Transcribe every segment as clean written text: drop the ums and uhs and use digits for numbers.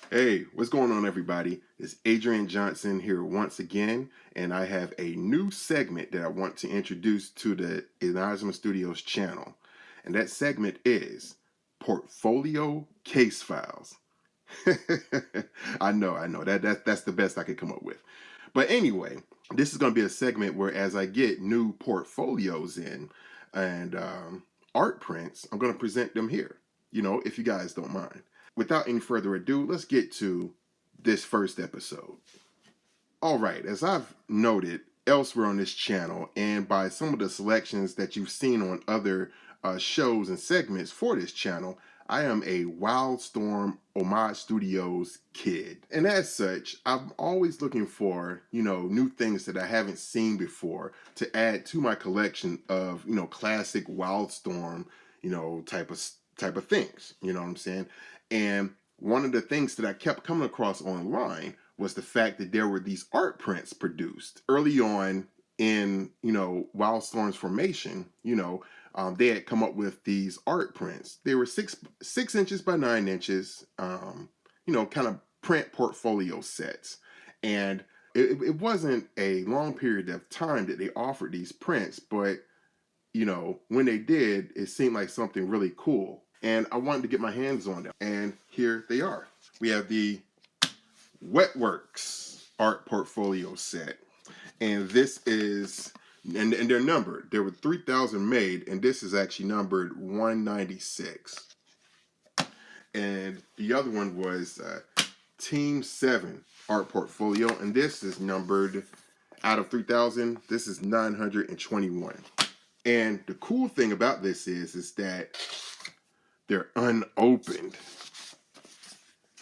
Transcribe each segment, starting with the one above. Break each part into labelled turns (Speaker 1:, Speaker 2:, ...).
Speaker 1: Hey, what's going on, everybody? It's Adrian Johnson here once again, and I have a new segment that I want to introduce to the Inazuma Studios channel. And that segment is Portfolio Casefiles. I know. That's the best I could come up with. But anyway, this is going to be a segment where as I get new portfolios in and art prints, I'm going to present them here, if you guys don't mind. Without any further ado, let's get to this first episode. All right, as I've noted elsewhere on this channel and by some of the selections that you've seen on other shows and segments for this channel, I am a WildStorm Homage Studios kid. And as such, I'm always looking for, new things that I haven't seen before to add to my collection of, classic WildStorm, type of things. You know what I'm saying? And one of the things that I kept coming across online was the fact that there were these art prints produced early on in, WildStorm's formation. They had come up with these art prints. They were six inches by 9 inches, kind of print portfolio sets. And it wasn't a long period of time that they offered these prints, but when they did, it seemed like something really cool. And I wanted to get my hands on them. And here they are. We have the WetWorks art portfolio set. And this is, and they're numbered. There were 3,000 made, and this is actually numbered 196. And the other one was Team 7 art portfolio, and this is numbered, out of 3,000, this is 921. And the cool thing about this is that they're unopened.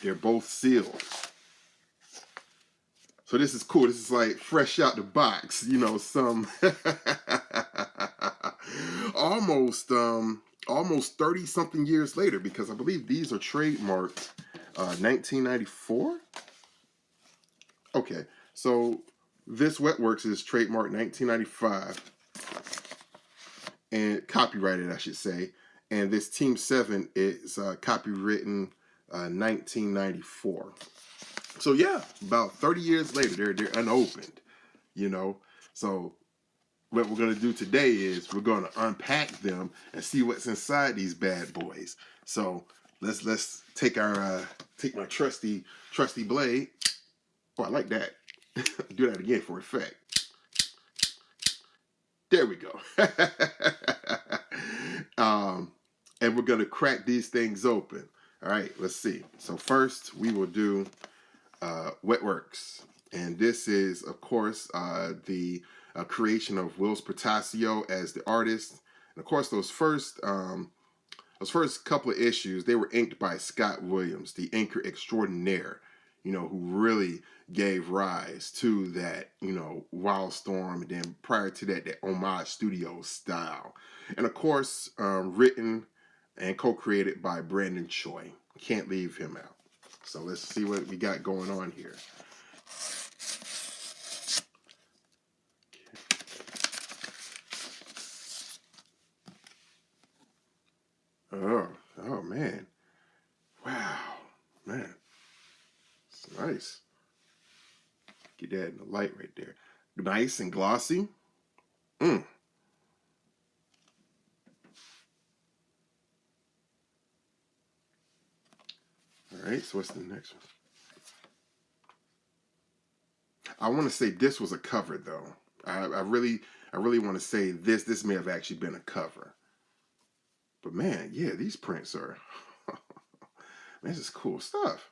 Speaker 1: They're both sealed. So this is cool. This is like fresh out the box, some almost 30 something years later, because I believe these are trademarked 1994. Okay, so this WetWorks is trademarked 1995 and copyrighted, I should say. And this Team 7 is copywritten 1994. So yeah, about 30 years later, they're unopened, So what we're gonna do today is we're gonna unpack them and see what's inside these bad boys. So let's take my trusty blade. Oh, I like that. Do that again for effect. There we go. And we're gonna crack these things open. All right, let's see. So first we will do WetWorks, and this is of course the creation of Whilce Portacio as the artist. And of course those first couple of issues, they were inked by Scott Williams, the inker extraordinaire, who really gave rise to that, WildStorm, and then prior to that Homage Studios style. And of course, written and co-created by Brandon Choi. Can't leave him out. So let's see what we got going on here. Oh man. Wow. Man. It's nice. Get that in the light right there. Nice and glossy. All right, so what's the next one? I want to say this was a cover though. I really want to say this may have actually been a cover. But man, yeah, these prints are man, this is cool stuff.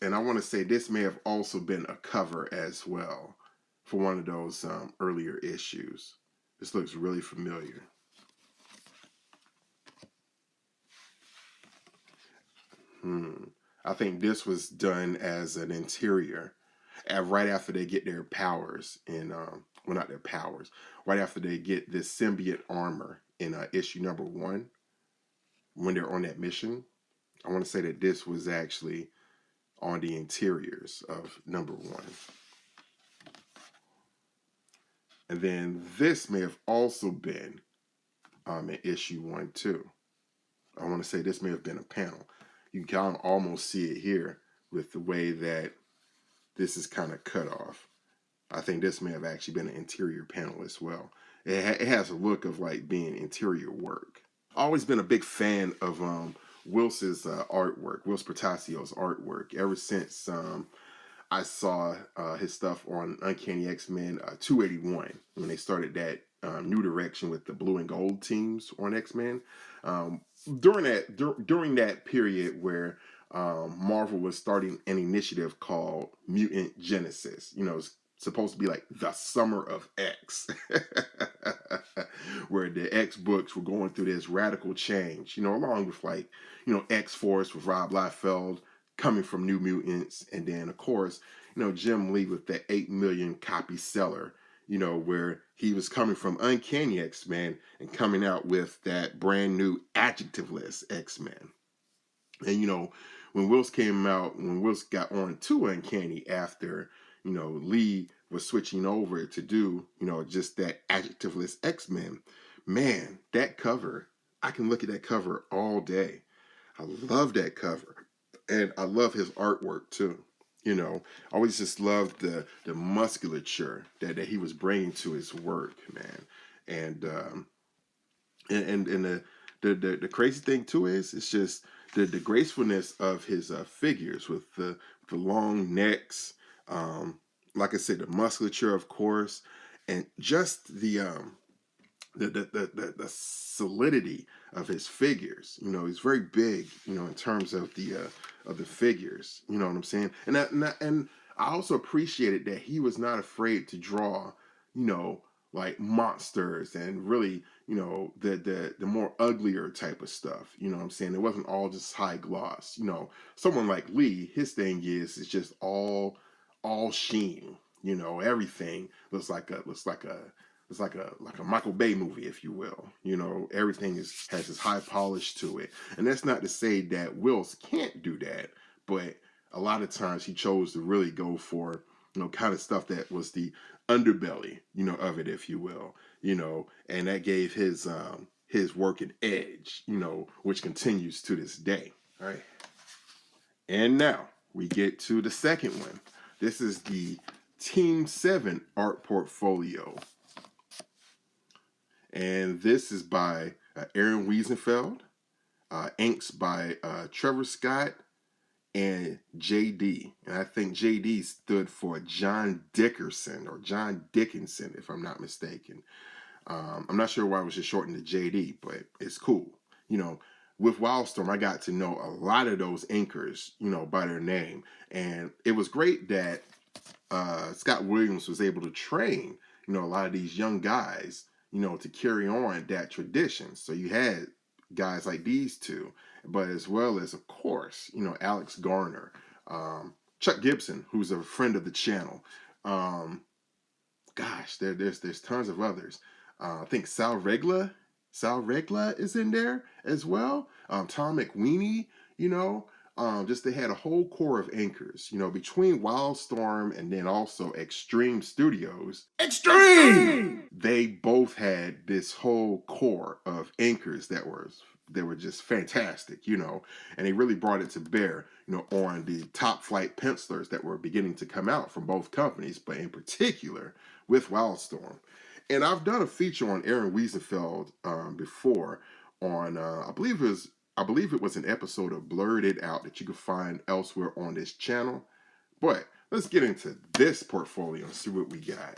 Speaker 1: And I want to say this may have also been a cover as well for one of those earlier issues. This looks really familiar. I think this was done as an interior, right after they get their powers in, well, not their powers, right after they get this symbiote armor in issue number 1, when they're on that mission. I want to say that this was actually on the interiors of number 1. And then this may have also been in issue 1 too. I want to say this may have been a panel. You can kind of almost see it here with the way that this is kind of cut off. I think this may have actually been an interior panel as well. It has a look of like being interior work. Always been a big fan of Whilce's artwork, Whilce Portacio's artwork, ever since I saw his stuff on Uncanny X-Men 281 when they started that new direction with the blue and gold teams on X-Men. During that period where Marvel was starting an initiative called Mutant Genesis, it's supposed to be like the summer of X, where the X books were going through this radical change, along with like, X-Force with Rob Liefeld coming from New Mutants, and then of course, Jim Lee with the 8 million copy seller, where he was coming from Uncanny X-Men and coming out with that brand new adjectiveless X-Men. And when Whilce got on to Uncanny after, Lee was switching over to do, just that adjectiveless X-Men, man, that cover, I can look at that cover all day. I love that cover. And I love his artwork too. I always just loved the musculature that he was bringing to his work, man. And the crazy thing too is it's just the gracefulness of his figures with the long necks, like I said, the musculature, of course, and just the solidity of his figures. He's very big, in terms of the figures. You know what I'm saying? And I also appreciated that he was not afraid to draw, like monsters and really, the more uglier type of stuff. You know what I'm saying? It wasn't all just high gloss. Someone like Lee, his thing is just all sheen. Everything looks like a Michael Bay movie, if you will. Everything has this high polish to it. And that's not to say that Whilce can't do that, but a lot of times he chose to really go for, kind of stuff that was the underbelly, of it, if you will. And that gave his work an edge, which continues to this day. All right. And now we get to the second one. This is the Team 7 art portfolio. And this is by Aron Wiesenfeld, inks by Trevor Scott and JD. And I think JD stood for John Dickerson or John Dickinson, if I'm not mistaken. I'm not sure why it was just shortened to JD, but it's cool. With WildStorm, I got to know a lot of those inkers, by their name. And it was great that Scott Williams was able to train, a lot of these young guys, to carry on that tradition. So you had guys like these two, but as well as, of course, Alex Garner, Chuck Gibson, who's a friend of the channel. There's tons of others. I think Sal Regla is in there as well. Tom McWeeny, just they had a whole core of anchors, between WildStorm and then also Extreme Studios. Extreme! They both had this whole core of anchors that were just fantastic, and they really brought it to bear, on the top flight pencilers that were beginning to come out from both companies, but in particular with WildStorm. And I've done a feature on Aron Wiesenfeld before on I believe it was an episode of Blurred It Out that you can find elsewhere on this channel. But let's get into this portfolio and see what we got.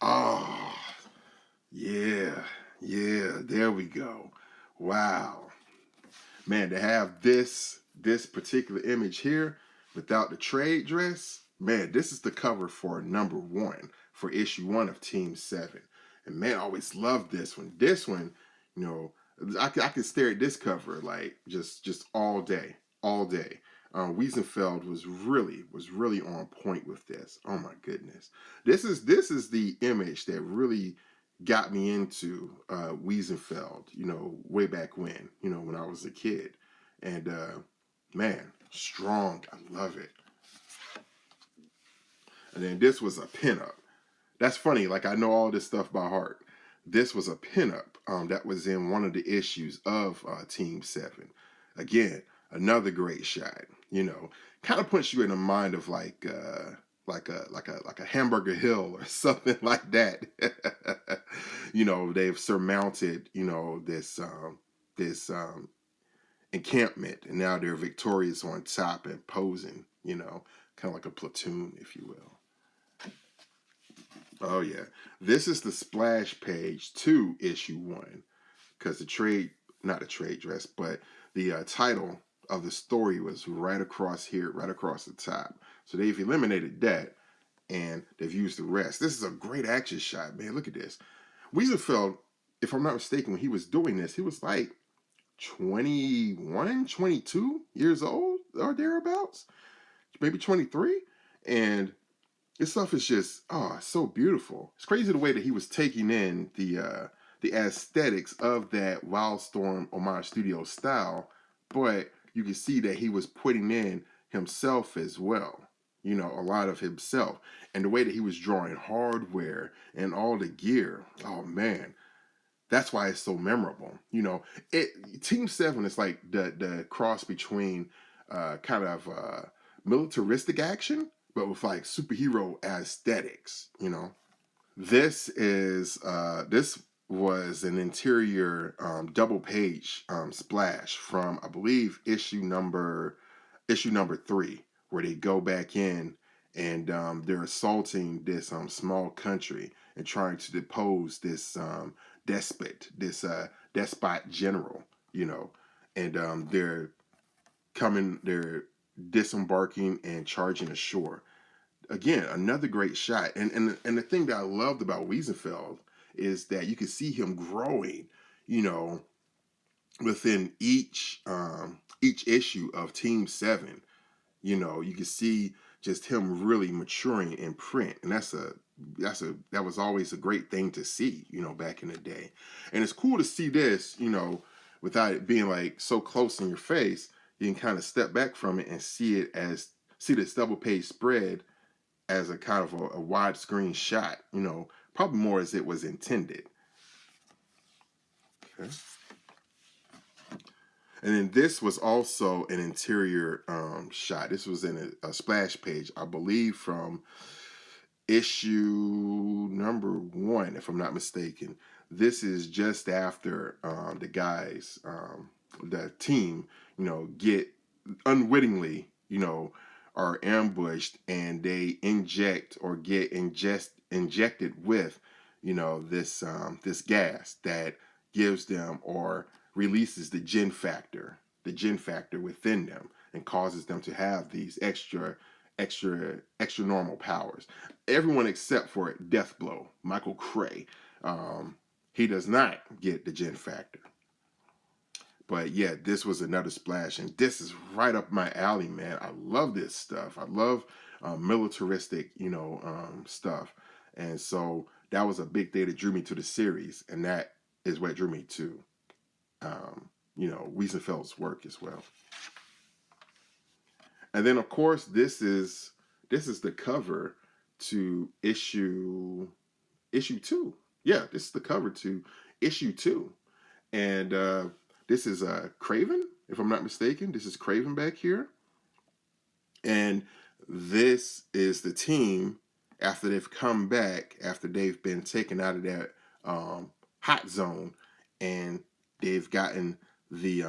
Speaker 1: Oh, yeah, there we go. Wow. Man, to have this particular image here without the trade dress, man, this is the cover for number 1 for issue 1 of Team 7. And man, I always loved this one. This one, I could stare at this cover like just all day. Wiesenfeld was really on point with this. Oh my goodness. This is the image that really got me into Wiesenfeld, way back when, when I was a kid. And man, strong. I love it. And then this was a pinup. That's funny. Like, I know all this stuff by heart. This was a pinup that was in one of the issues of Team 7. Again, another great shot. Kind of puts you in the mind of like a Hamburger Hill or something like that. They've surmounted this encampment, and now they're victorious on top and posing. Kind of like a platoon, if you will. Oh yeah, this is the splash page to issue 1, because not the trade dress, but the title of the story was right across here, right across the top. So they've eliminated that, and they've used the rest. This is a great action shot, man. Look at this. Wiesenfeld, if I'm not mistaken, when he was doing this, he was like 21, 22 years old or thereabouts, maybe 23, and this stuff is just so beautiful. It's crazy the way that he was taking in the aesthetics of that WildStorm Homage Studio style, but you can see that he was putting in himself as well. A lot of himself, and the way that he was drawing hardware and all the gear. Oh man, that's why it's so memorable. Team 7 is like the cross between kind of militaristic action, but with like superhero aesthetics. This was an interior double page splash from, I believe, issue number 3, where they go back in and they're assaulting this small country and trying to depose this despot general, and they're disembarking and charging ashore. Again, another great shot. And the thing that I loved about Wiesenfeld is that you can see him growing, within each issue of Team 7. You can see just him really maturing in print, and that was always a great thing to see, back in the day. And it's cool to see this, without it being like so close in your face. You can kind of step back from it and see this double page spread as a kind of a widescreen shot, probably more as it was intended. Okay. And then this was also an interior shot. This was in a splash page, I believe, from issue number 1, if I'm not mistaken. This is just after the guys, the team, get unwittingly, are ambushed, and they inject or get injected with, this gas that gives them or releases the gen factor within them, and causes them to have these extra normal powers. Everyone except for Deathblow, Michael Cray, he does not get the gen factor. But yeah, this was another splash, and this is right up my alley, man. I love this stuff. I love militaristic, stuff, and so that was a big thing that drew me to the series, and that is what drew me to, Wiesenfeld's work as well. And then, of course, this is the cover to issue 2. Yeah, this is the cover to issue 2, and this is Craven, if I'm not mistaken. This is Craven back here. And this is the team after they've come back, after they've been taken out of that hot zone, and they've gotten the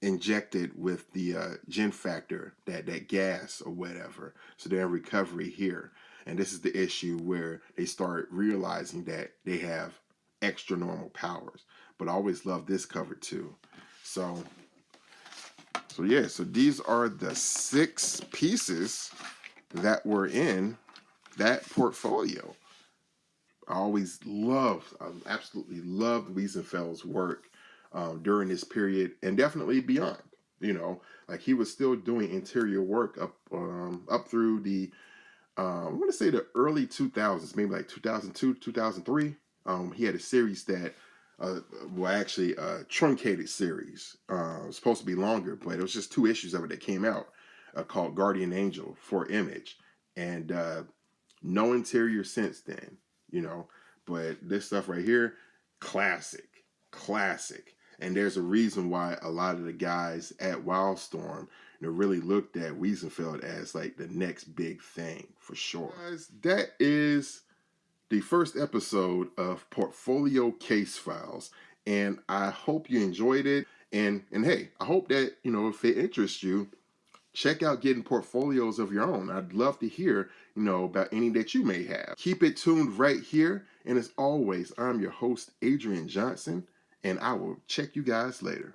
Speaker 1: injected with the gen factor, that gas or whatever. So they're in recovery here. And this is the issue where they start realizing that they have extra normal powers. But I always love this cover too. So yeah, so these are the 6 pieces that were in that portfolio. I absolutely loved Wiesenfeld's work during this period, and definitely beyond. Like, he was still doing interior work up through the I'm going to say the early 2000s, maybe like 2002, 2003. He had a series that, actually a truncated series. It was supposed to be longer, but it was just 2 issues of it that came out, called Guardian Angel for Image. And No interior since then, you know. But this stuff right here, classic, classic. And there's a reason why a lot of the guys at WildStorm, really looked at Wiesenfeld as like the next big thing for sure. Guys, that is the first episode of Portfolio Casefiles, and I hope you enjoyed it. And hey, I hope that, if it interests you, check out getting portfolios of your own. I'd love to hear, about any that you may have. Keep it tuned right here. And as always, I'm your host, Adrian Johnson, and I will check you guys later.